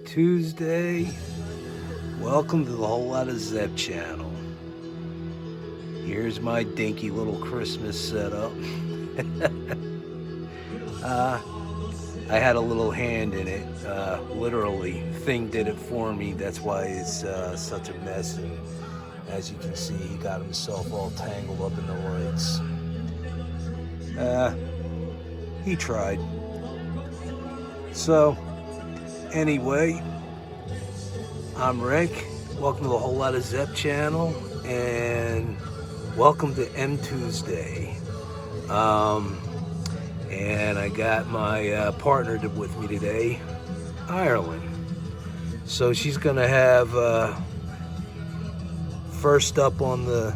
M2uesday. Welcome to the Whole Lot of Zeb channel. Here's my dinky little Christmas setup. I had a little hand in it, literally. Thing did it for me. That's why it's such a mess. And as you can see, he got himself all tangled up in the lights. He tried. So, anyway, I'm Rick. Welcome to the Whole Lot of Zeb channel, and welcome to M2uesday. And I got my partner with me today, Ireland. So she's gonna have first up on the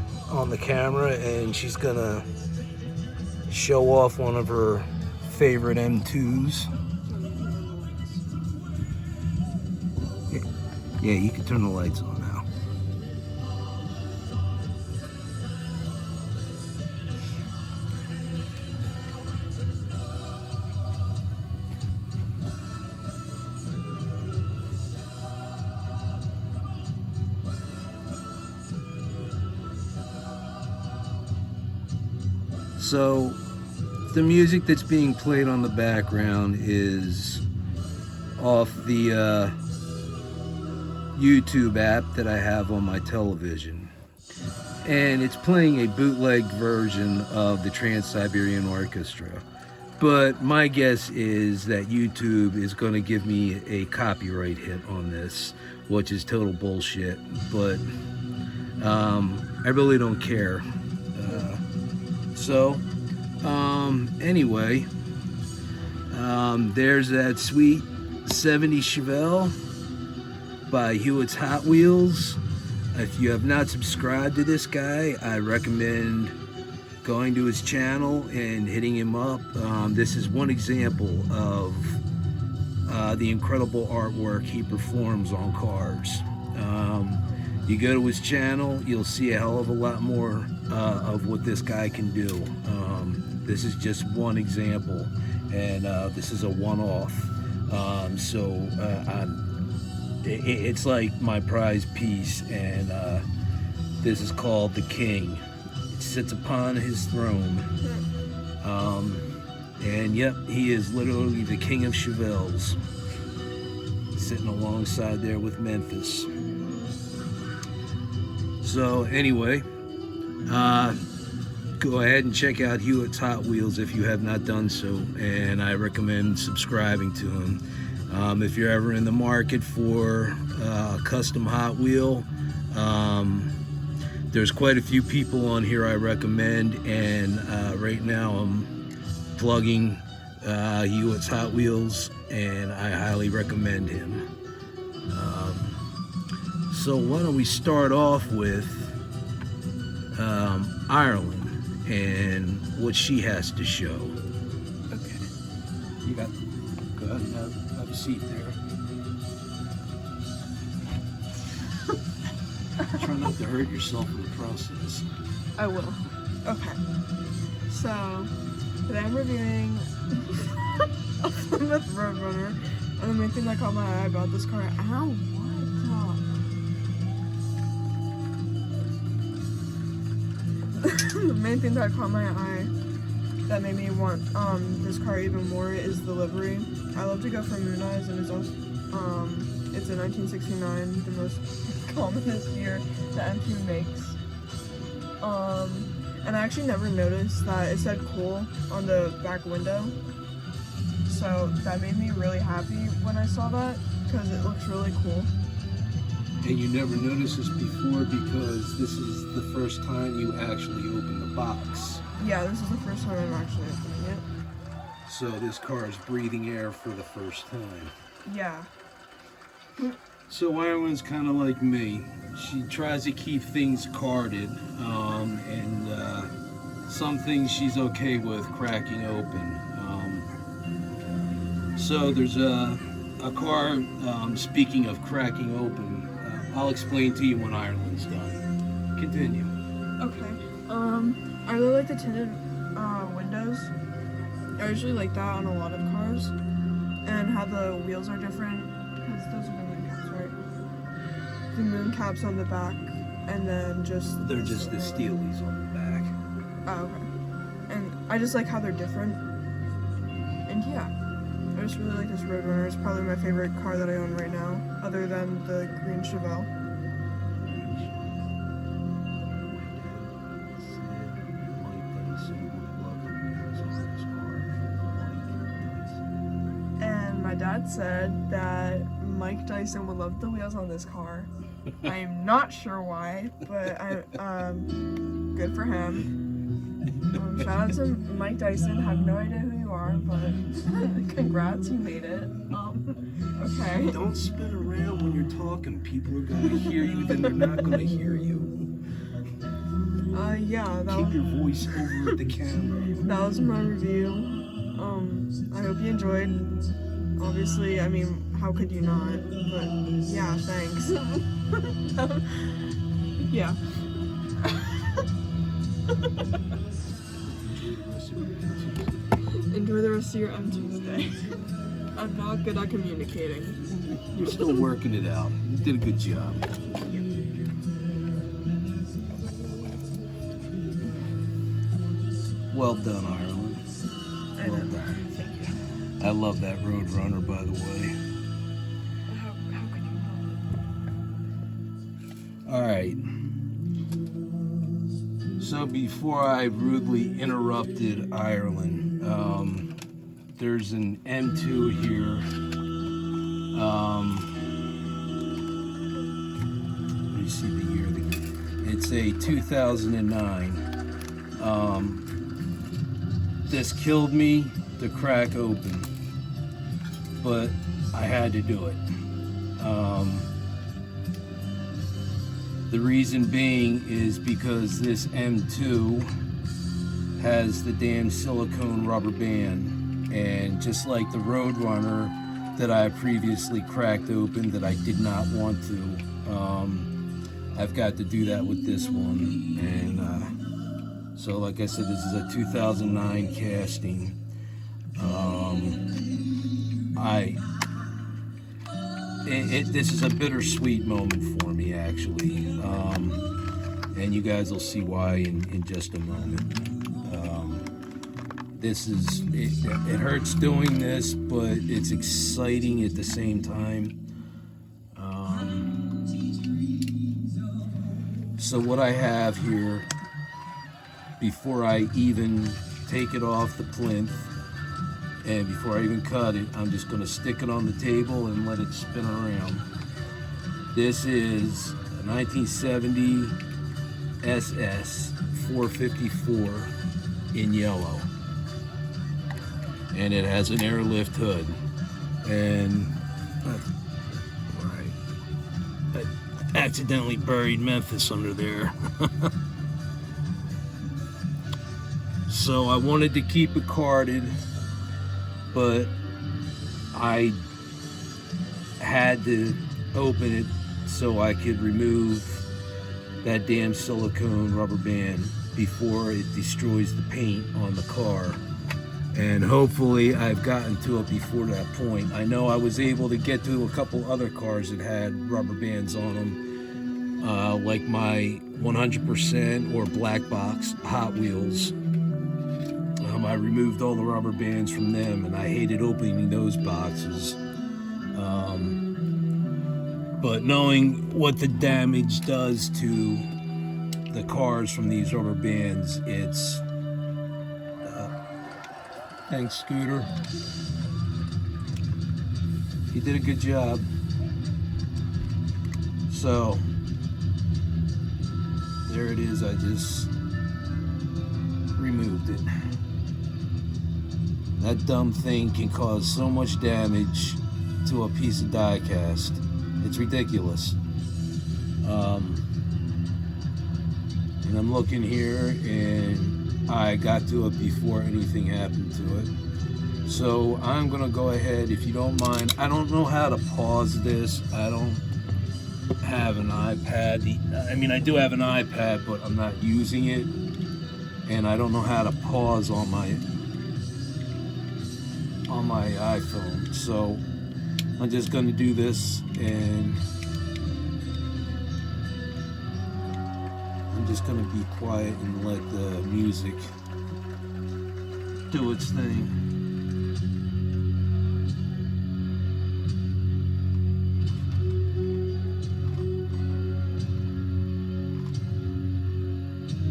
camera, and she's gonna show off one of her favorite M2s. Yeah, you can turn the lights on now. So, the music that's being played on the background is off the YouTube app that I have on my television, and it's playing a bootleg version of the Trans-Siberian orchestra. But my guess is that YouTube is going to give me a copyright hit on this, which is total bullshit, but I really don't care. Anyway, there's that sweet 70 Chevelle by Hewitt's Hot Wheels. If you have not subscribed to this guy, I recommend going to his channel and hitting him up. This is one example of the incredible artwork he performs on cars. You go to his channel, you'll see a hell of a lot more of what this guy can do. This is just one example, and this is a one-off. It's like my prized piece, and this is called the King. It sits upon his throne, and yep, he is literally the king of Chevelles, sitting alongside there with Memphis. So anyway, go ahead and check out Hewitt's Hot Wheels if you have not done so, and I recommend subscribing to him. If you're ever in the market for a custom Hot Wheel, there's quite a few people on here I recommend, and right now I'm plugging Hewitt's Hot Wheels, and I highly recommend him. So why don't we start off with Ireland and what she has to show. Okay, you got. Go ahead and have a seat there. Try not to hurt yourself in the process. I will. Okay. So, today I'm reviewing a Plymouth Roadrunner, and the main thing that caught my eye about this car. Ow, what? The main thing that caught my eye that made me want this car even more is the livery. I love to go for Moon Eyes, and it's also it's a 1969, the most commonest year that M2 makes. And I actually never noticed that it said cool on the back window, so that made me really happy when I saw that, because it looks really cool. And you never noticed this before because this is the first time you actually open the box. Yeah, this is the first time I'm actually opening it. So this car is breathing air for the first time. Yeah. So Ireland's kind of like me. She tries to keep things carded, and some things she's okay with cracking open. So there's a car, speaking of cracking open, I'll explain to you when Ireland's done. Continue. Okay. I really like the tinted windows. I usually like that on a lot of cars, and how the wheels are different, because those are the the moon caps on the back, and then just... They're just the steelies on the back. Oh, okay. And I just like how they're different. And yeah, I just really like this Roadrunner. It's probably my favorite car that I own right now, other than the green Chevelle. And my dad said that Mike Dyson would love the wheels on this car. I'm not sure why, but good for him. Shout out to Mike Dyson. Have no idea who you are, but congrats, you made it. Okay. Don't spin around when you're talking. People are going to hear you, then they're not going to hear you. Yeah. Keep your voice over at the camera. That was my review. I hope you enjoyed. Obviously, I mean, how could you not? But yeah, thanks. Yeah. Enjoy the rest of your M2uesday. I'm not good at communicating. You're still working it out. You did a good job. Well done, Ireland. Well done. Thank you. I love that Roadrunner, by the way. How could you not? All right. So before I rudely interrupted Ireland, there's an M2 here. Let me see the year. It's a 2009. This killed me to crack open, but I had to do it. The reason being is because this M2 has the damn silicone rubber band, and just like the Roadrunner that I previously cracked open that I did not want to, I've got to do that with this one. And so like I said, this is a 2009 casting. This is a bittersweet moment for me, actually, and you guys will see why in just a moment. It hurts doing this, but it's exciting at the same time. So what I have here, before I even take it off the plinth, and before I even cut it, I'm just going to stick it on the table and let it spin around. This is a 1970 SS 454 in yellow. And it has an airlift hood. And I accidentally buried Memphis under there. So I wanted to keep it carded, but I had to open it so I could remove that damn silicone rubber band before it destroys the paint on the car. And hopefully I've gotten to it before that point. I know I was able to get to a couple other cars that had rubber bands on them, like my 100% or black box Hot Wheels. I removed all the rubber bands from them, and I hated opening those boxes. But knowing what the damage does to the cars from these rubber bands, it's... thanks, Scooter. You did a good job. So, there it is. I just removed it. That dumb thing can cause so much damage to a piece of diecast. It's ridiculous. And I'm looking here, and I got to it before anything happened to it. So I'm gonna go ahead, if you don't mind. I don't know how to pause this. I don't have an iPad. I mean, I do have an iPad, but I'm not using it. And I don't know how to pause on my iPhone, so I'm just going to do this, and just gonna be quiet and let the music do its thing.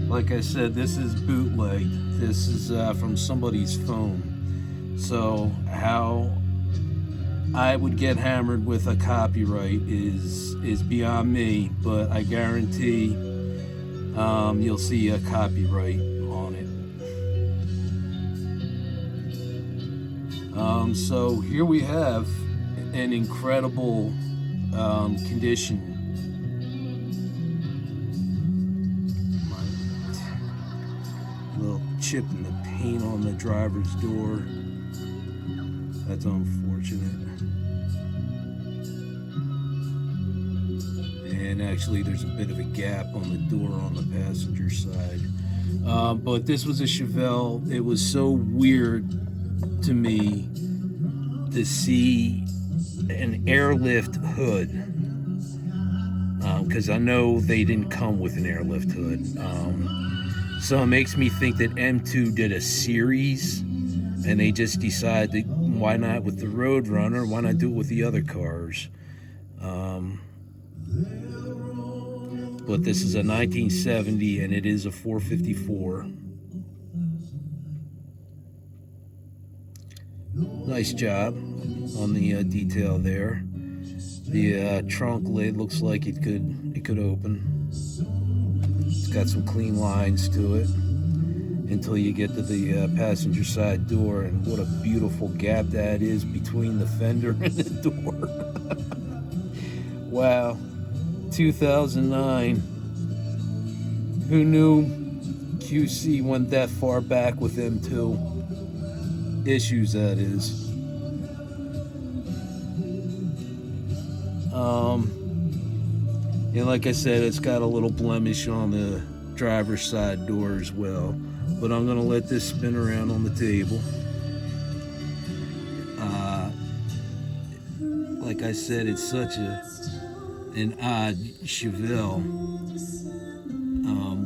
Like I said, this is bootlegged. This is from somebody's phone. So how I would get hammered with a copyright is beyond me, but I guarantee you'll see a copyright on it. So here we have an incredible condition. Little chip in the paint on the driver's door. That's unfortunate. And actually there's a bit of a gap on the door on the passenger side. But this was a Chevelle. It was so weird to me to see an airlift hood. Because I know they didn't come with an airlift hood. So it makes me think that M2 did a series and they just decided, why not with the Roadrunner? Why not do it with the other cars? But this is a 1970 and it is a 454. Nice job on the detail there. The trunk lid looks like it could open. It's got some clean lines to it until you get to the passenger side door, and what a beautiful gap that is between the fender and the door. Wow, 2009. Who knew QC went that far back with M2 issues, that is. And like I said, it's got a little blemish on the driver's side door as well. But I'm gonna let this spin around on the table. Like I said, it's such an odd Chevelle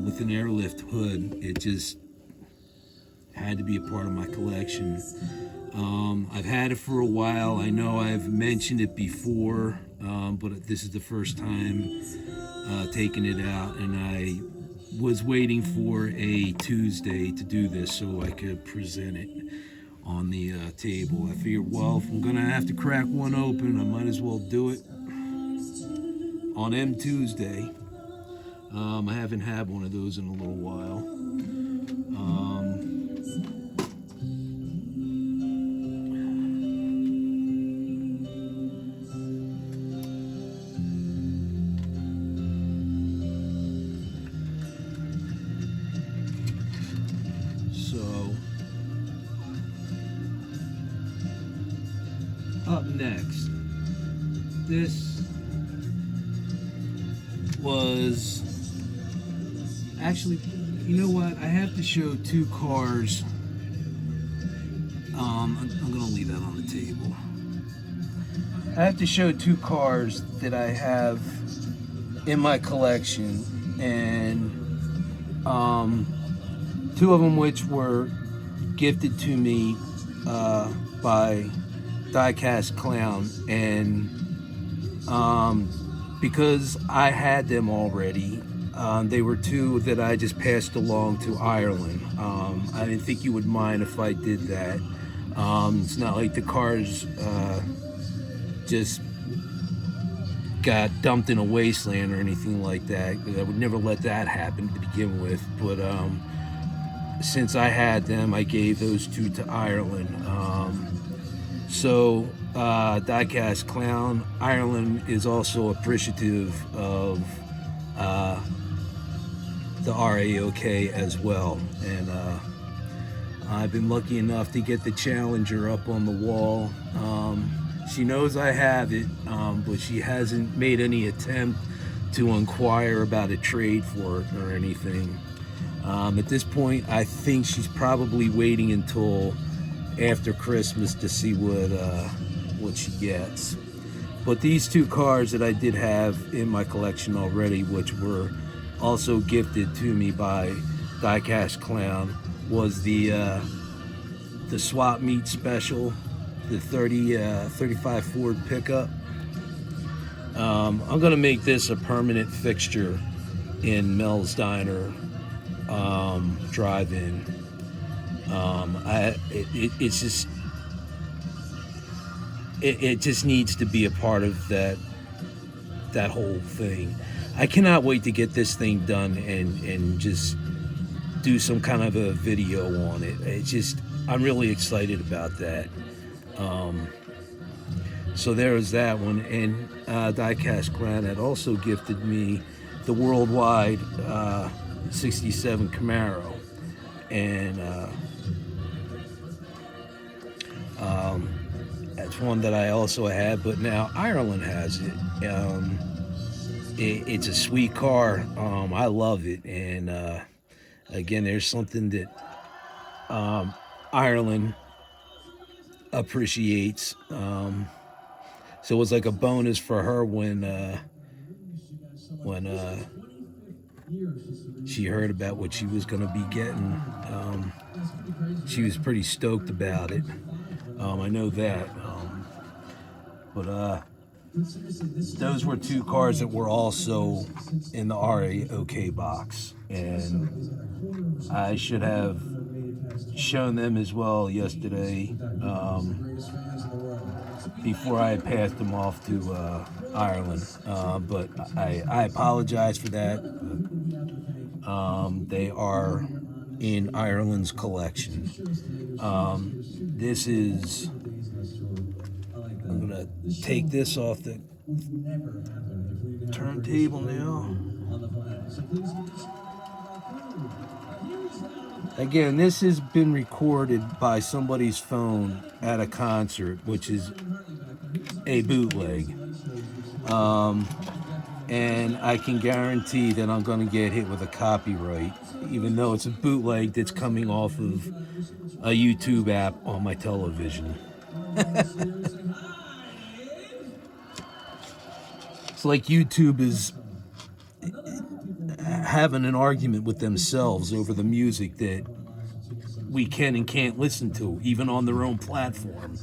with an airlift hood. It just had to be a part of my collection. I've had it for a while. I know I've mentioned it before, but this is the first time taking it out, and I was waiting for a Tuesday to do this so I could present it on the table. I figured, well, if I'm gonna have to crack one open, I might as well do it on M2uesday. I haven't had one of those in a little while. Up next, this was actually, you know what, I have to show two cars. I'm gonna leave that on the table. I have to show two cars that I have in my collection, and two of them which were gifted to me by Diecast Clown, and because I had them already, they were two that I just passed along to Ireland. I didn't think you would mind if I did that. It's not like the cars just got dumped in a wasteland or anything like that. I would never let that happen to begin with, but since I had them, I gave those two to Ireland. So Diecast Clown, Ireland is also appreciative of the RAOK as well, and I've been lucky enough to get the Challenger up on the wall. She knows I have it, but she hasn't made any attempt to inquire about a trade for it or anything. At this point, I think she's probably waiting until after Christmas to see what she gets. But these two cars that I did have in my collection already, which were also gifted to me by Diecast Clown was the swap meet special, the 35 Ford pickup. I'm gonna make this a permanent fixture in Mel's Diner drive-in. It's just it just needs to be a part of that whole thing. I cannot wait to get this thing done and just do some kind of a video on it. It's just, I'm really excited about that. So there was that one, and Diecast Clown had also gifted me the worldwide 67 Camaro, and that's one that I also had, but now Ireland has it. It's a sweet car. I love it, and again, there's something that Ireland appreciates. So it was like a bonus for her when she heard about what she was going to be getting. She was pretty stoked about it. I know that. But those were two cars that were also in the RAOK box, and I should have shown them as well yesterday, before I passed them off to Ireland. But I apologize for that. They are in Ireland's collection. This is, I'm gonna take this off the turntable now. Again, this has been recorded by somebody's phone at a concert, which is a bootleg. And I can guarantee that I'm going to get hit with a copyright, even though it's a bootleg that's coming off of a YouTube app on my television. It's like YouTube is having an argument with themselves over the music that we can and can't listen to, even on their own platform.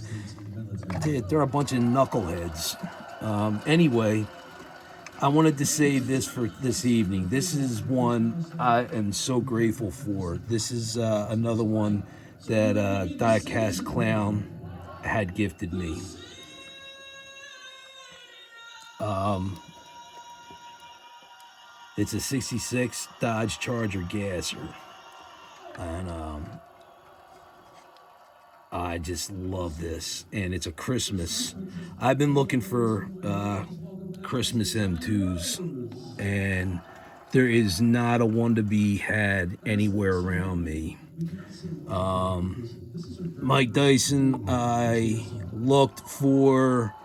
They're a bunch of knuckleheads. Anyway, I wanted to save this for this evening. This is one I am so grateful for. This is another one that Diecast Clown had gifted me. It's a 66 Dodge Charger gasser, and I just love this, and it's a Christmas. I've been looking for Christmas M2s, and there is not a one to be had anywhere around me. Mike Dyson, I looked for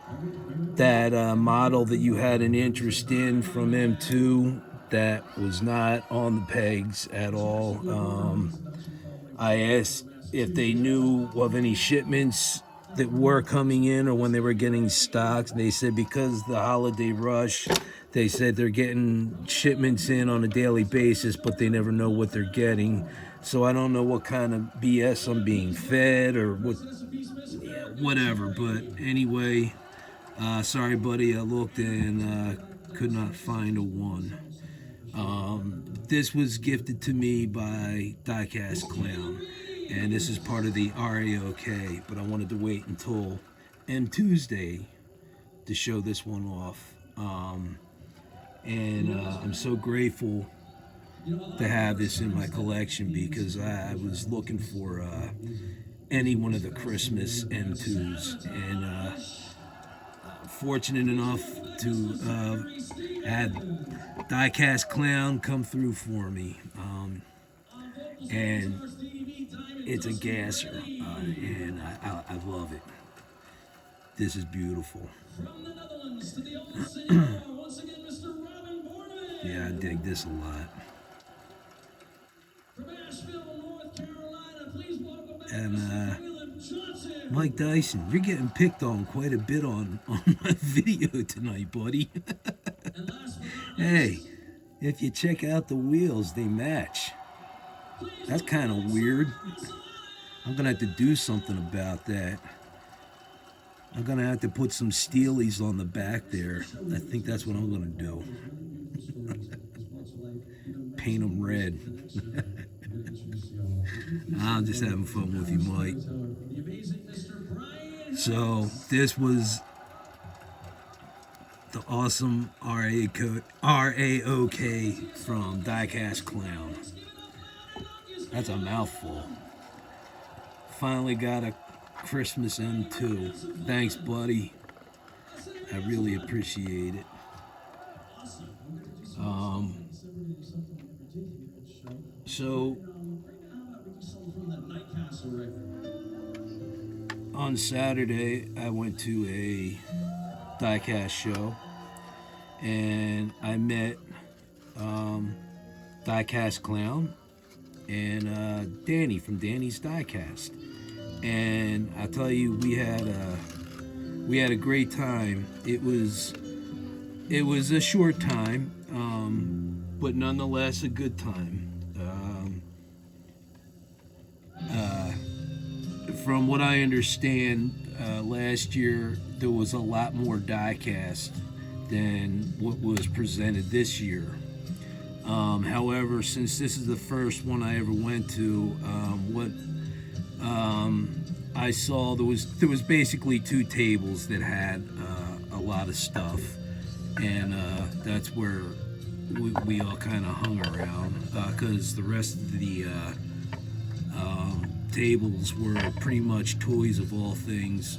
that model that you had an interest in from M2 that was not on the pegs at all. I asked if they knew of any shipments that were coming in or when they were getting stocks. They said because the holiday rush, they said they're getting shipments in on a daily basis, but they never know what they're getting. So I don't know what kind of BS I'm being fed or whatever. But anyway, sorry, buddy. I looked and could not find a one. This was gifted to me by Diecast Clown, and this is part of the RAOK, but I wanted to wait until M2uesday to show this one off. I'm so grateful to have this in my collection because I was looking for any one of the Christmas M2s, and fortunate enough to have Diecast Clown come through for me, and it's a gasser, and I love it. This is beautiful. Yeah, I dig this a lot. And Mike Dyson, you're getting picked on quite a bit on my video tonight, buddy. Hey, If you check out the wheels, they match. That's kind of weird. I'm gonna have to do something about that. I'm gonna have to put some steelies on the back there. I think that's what I'm gonna do. Paint them red. I'm just having fun with you, Mike. So this was the awesome RAOK from Diecast Clown. That's a mouthful. Finally got a Christmas M2. Thanks, buddy. I really appreciate it. So on Saturday, I went to a Diecast show, and I met Diecast Clown and Danny from Danny's Diecast. And I tell you, we had a great time. It was a short time, but nonetheless a good time. From what I understand, last year there was a lot more diecast than what was presented this year. However, since this is the first one I ever went to, I saw there was basically two tables that had a lot of stuff, and that's where we all kind of hung around, because the rest of the tables were pretty much toys of all things,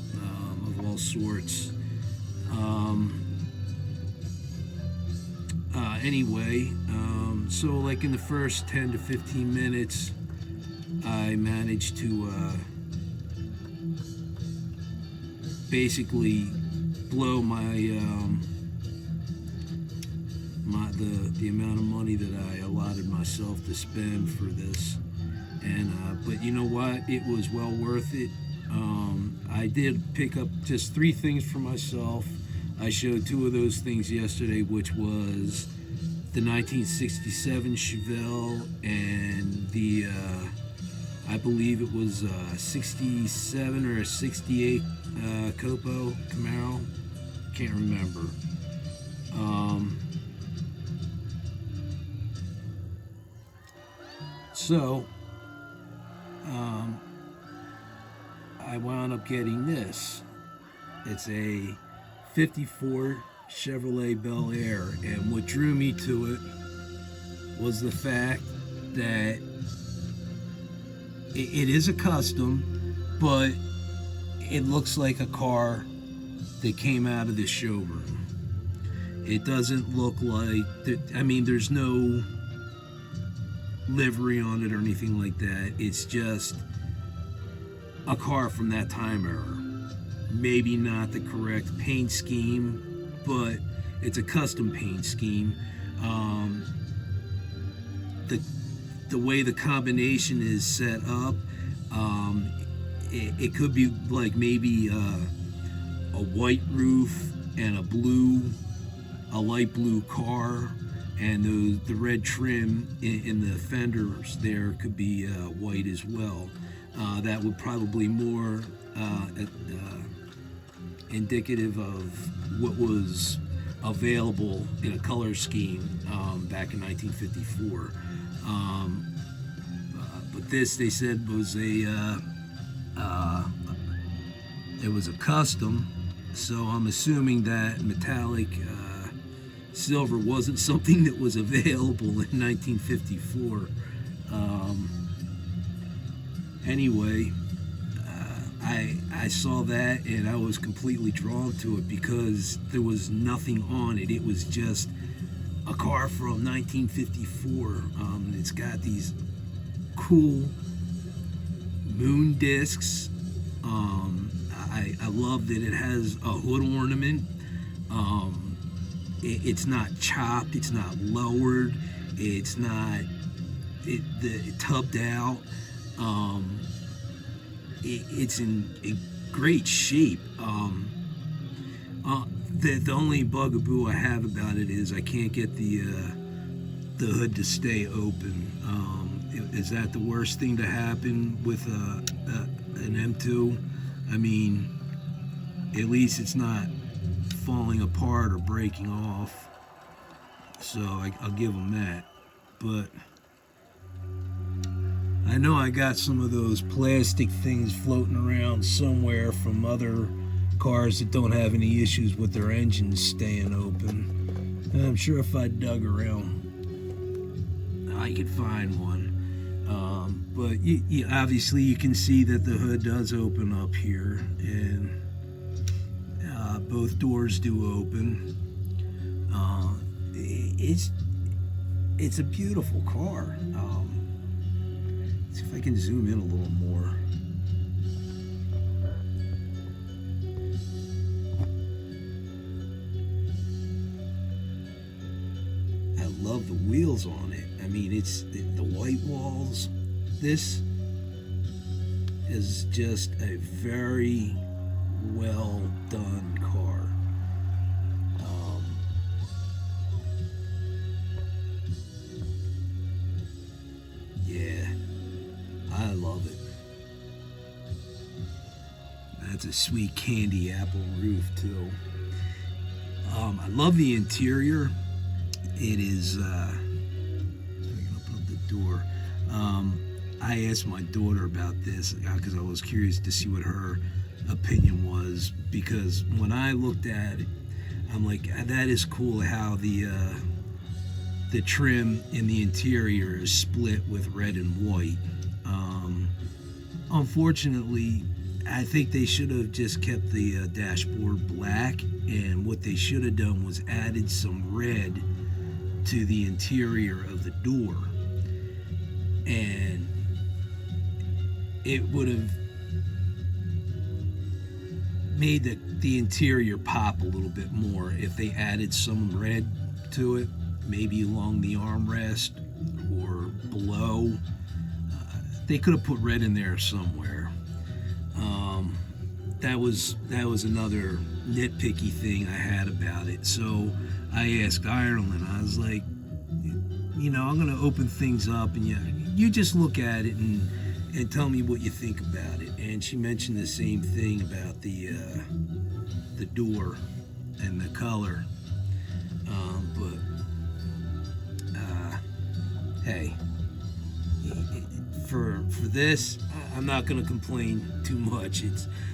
of all sorts. Anyway, so like in the first 10 to 15 minutes, I managed to basically blow the amount of money that I allotted myself to spend for this. And but you know what, it was well worth it. I did pick up just 3 things for myself. I showed 2 of those things yesterday, which was the 1967 Chevelle and the I believe it was a 67 or a 68 Copo Camaro. Can't remember. So I wound up getting this. It's a 54 Chevrolet Bel Air, and what drew me to it was the fact that it is a custom, but it looks like a car that came out of the showroom. It doesn't look like, there's no livery on it or anything like that. It's just a car from that time era. Maybe not the correct paint scheme, but it's a custom paint scheme. The way the combination is set up, it could be like maybe a white roof and a light blue car, and the red trim in the fenders there could be white as well. That would probably more indicative of what was available in a color scheme back in 1954. But this, they said, was it was a custom, so I'm assuming that metallic silver wasn't something that was available in 1954. Anyway, I saw that and I was completely drawn to it because there was nothing on it. It was just a car from 1954. It's got these cool moon discs. I love that it has a hood ornament. It's not chopped, it's not lowered, it's not tubbed out. It's in great shape. The only bugaboo I have about it is I can't get the the hood to stay open. Is that the worst thing to happen with an M2? I mean, at least it's not falling apart or breaking off. So I'll give them that. But I know I got some of those plastic things floating around somewhere from other cars that don't have any issues with their engines staying open. And I'm sure if I dug around, I could find one. But you obviously you can see that the hood does open up here, and both doors do open. It's a beautiful car. See if I can zoom in a little more. I love the wheels on it. I mean, it's the white walls. This is just a very well done car. Yeah, I love it. That's a sweet candy apple roof too. I love the interior. It is. So I can open up the door. I asked my daughter about this because I was curious to see what her opinion was. Because when I looked at it, I'm like, that is cool how the trim in the interior is split with red and white. Unfortunately, I think they should have just kept the dashboard black, and what they should have done was added some red to the interior of the door, and it would have made the interior pop a little bit more if they added some red to it, maybe along the armrest or below. They could have put red in there somewhere. That was another nitpicky thing I had about it. So I asked Ireland, I was like, I'm going to open things up, and you just look at it and tell me what you think about it. And she mentioned the same thing about the door and the color. Hey, for this, I'm not going to complain too much.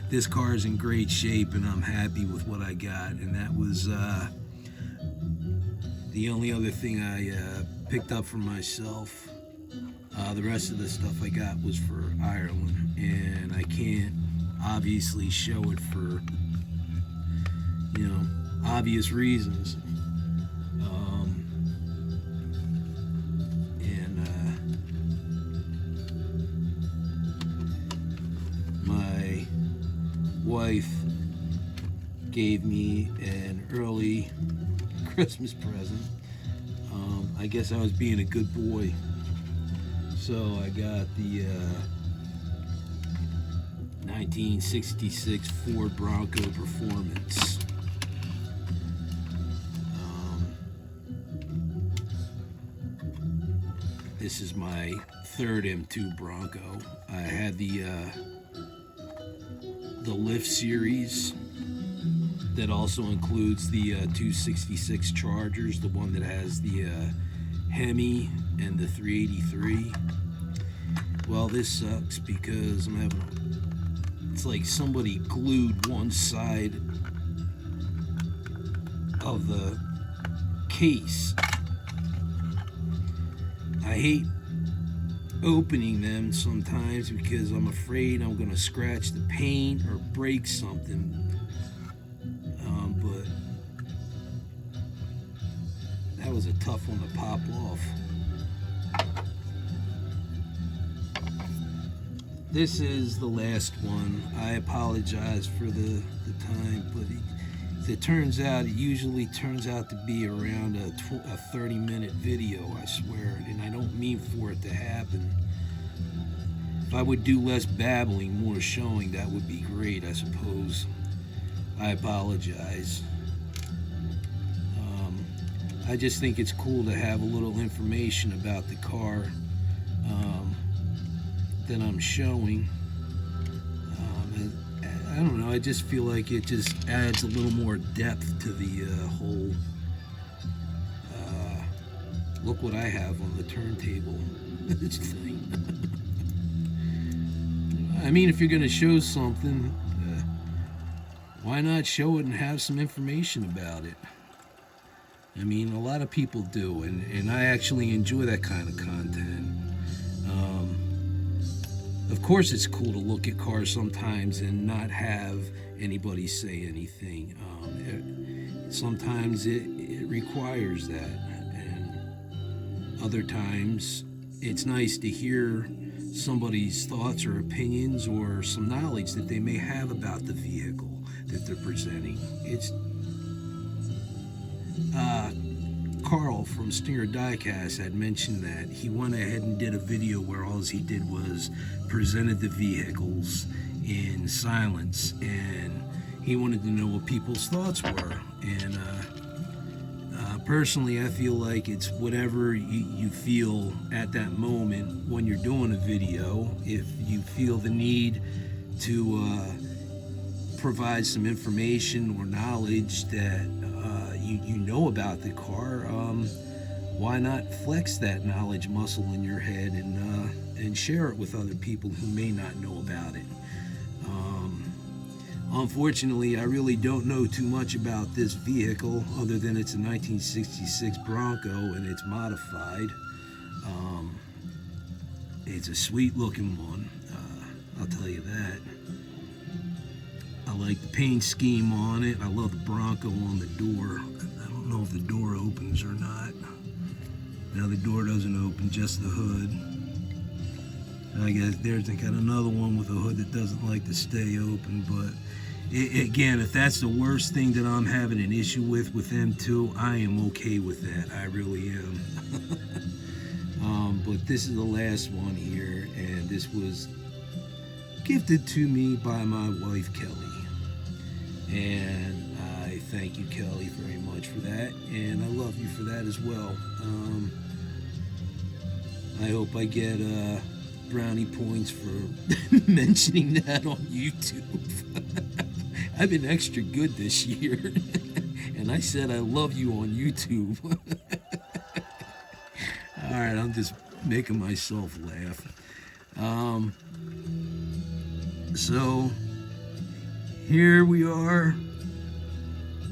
This car is in great shape, and I'm happy with what I got. And that was the only other thing I picked up for myself. The rest of the stuff I got was for Ireland, and I can't obviously show it for obvious reasons. My wife gave me an early Christmas present. I guess I was being a good boy. So I got the 1966 Ford Bronco Performance. This is my third M2 Bronco. I had the Lift series that also includes the 266 Chargers, the one that has the Hemi and the 383. Well, this sucks because it's like somebody glued one side of the case. I hate opening them sometimes because I'm afraid I'm going to scratch the paint or break something. But that was a tough one to pop off. This is the last one. I apologize for the time, but it turns out, it usually turns out to be around a 30-minute video, I swear, and I don't mean for it to happen. If I would do less babbling, more showing, that would be great, I suppose. I apologize. I just think it's cool to have a little information about the car that I'm showing. I don't know, I just feel like it just adds a little more depth to the whole look what I have on the turntable thing. I mean, if you're going to show something, why not show it and have some information about it? I mean, a lot of people do, and I actually enjoy that kind of content. Of course, it's cool to look at cars sometimes and not have anybody say anything. Sometimes it requires that, and other times it's nice to hear somebody's thoughts or opinions or some knowledge that they may have about the vehicle that they're presenting. It's Carl from Stinger Diecast had mentioned that he went ahead and did a video where all he did was presented the vehicles in silence, and he wanted to know what people's thoughts were. And personally, I feel like it's whatever you feel at that moment when you're doing a video. If you feel the need to provide some information or knowledge that you know about the car, why not flex that knowledge muscle in your head and share it with other people who may not know about it. Unfortunately, I really don't know too much about this vehicle other than it's a 1966 Bronco and it's modified. It's a sweet looking one, I'll tell you that. I like the paint scheme on it. I love the Bronco on the door. I don't know if the door opens or not. Now the door doesn't open, just the hood. I guess there's got another one with a hood that doesn't like to stay open, but again, if that's the worst thing that I'm having an issue with M2, I am okay with that. I really am. But this is the last one here, and this was gifted to me by my wife, Kelly. And I thank you, Kelly, very much for that, and I love you for that as well. I hope I get brownie points for mentioning that on YouTube. I've been extra good this year, and I said I love you on YouTube. Alright, I'm just making myself laugh. So here we are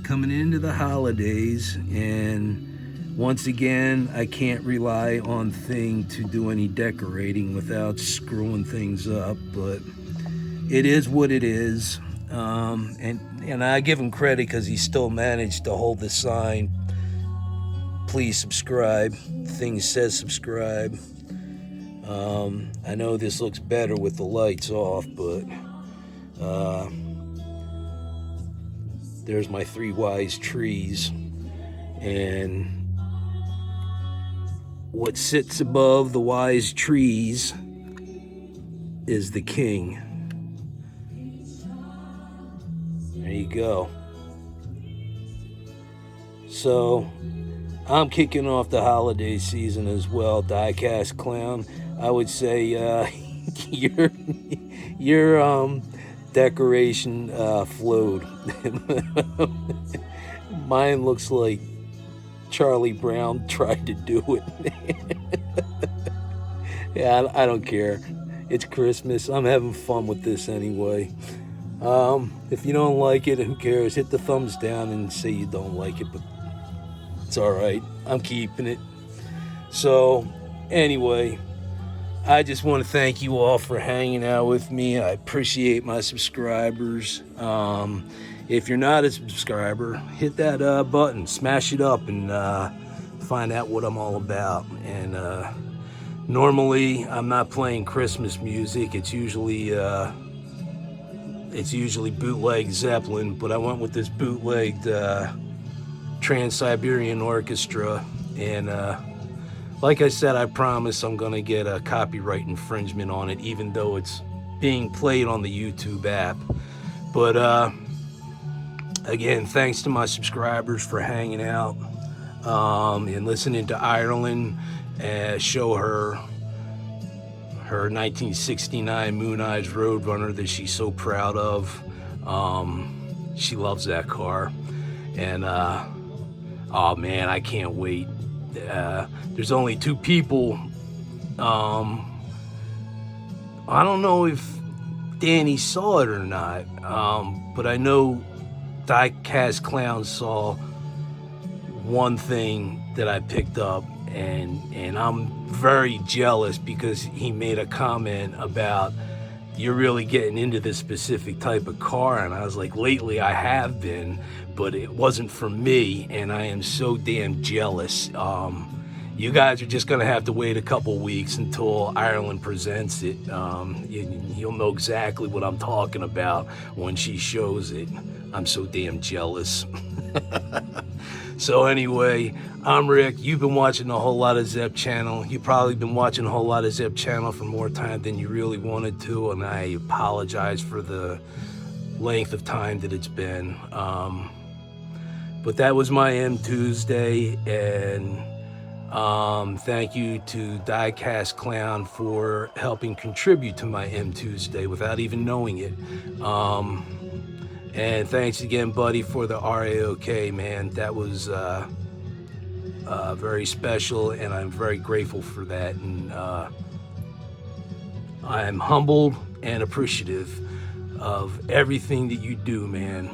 coming into the holidays, and once again I can't rely on Thing to do any decorating without screwing things up, but it is what it is. And I give him credit because he still managed to hold the sign, please subscribe. Thing says subscribe. I know this looks better with the lights off, but there's my 3 wise trees, and what sits above the wise trees is the king. There you go. So I'm kicking off the holiday season as well, Diecast Clown. I would say your decoration flowed. Mine looks like Charlie Brown tried to do it. Yeah, I don't care. It's Christmas. I'm having fun with this anyway. If you don't like it, who cares? Hit the thumbs down and say you don't like it, but it's alright. I'm keeping it. So, anyway, I just want to thank you all for hanging out with me. I appreciate my subscribers. If you're not a subscriber, hit that button, smash it up, and find out what I'm all about. And normally, I'm not playing Christmas music. It's usually bootleg Zeppelin, but I went with this bootlegged Trans-Siberian orchestra, and like I said, I promise I'm gonna get a copyright infringement on it, even though it's being played on the YouTube app. But again, thanks to my subscribers for hanging out. and listening to Ireland show her 1969 Moon Eyes Roadrunner that she's so proud of. She loves that car, and oh man, I can't wait. There's only two people. I don't know if Danny saw it or not, but I know Diecast Clown saw one thing that I picked up, and I'm very jealous because he made a comment about, you're really getting into this specific type of car, and I was like, lately I have been, but it wasn't for me, and I am so damn jealous. You guys are just gonna have to wait a couple weeks until Ireland presents it. You'll know exactly what I'm talking about when she shows it. I'm so damn jealous. So anyway, I'm Rick. You've been watching a whole lot of Zep channel. You've probably been watching a whole lot of Zep channel for more time than you really wanted to, and I apologize for the length of time that it's been. But that was my M2uesday, and thank you to Diecast Clown for helping contribute to my M2uesday without even knowing it. And thanks again, buddy, for the RAOK, man. That was very special, and I'm very grateful for that. And I'm humbled and appreciative of everything that you do, man.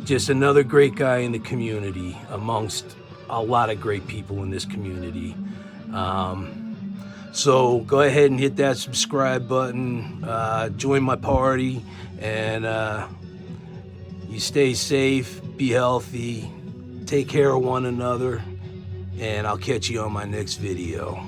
Just another great guy in the community, amongst a lot of great people in this community. So go ahead and hit that subscribe button, join my party, and you stay safe, be healthy, take care of one another, and I'll catch you on my next video.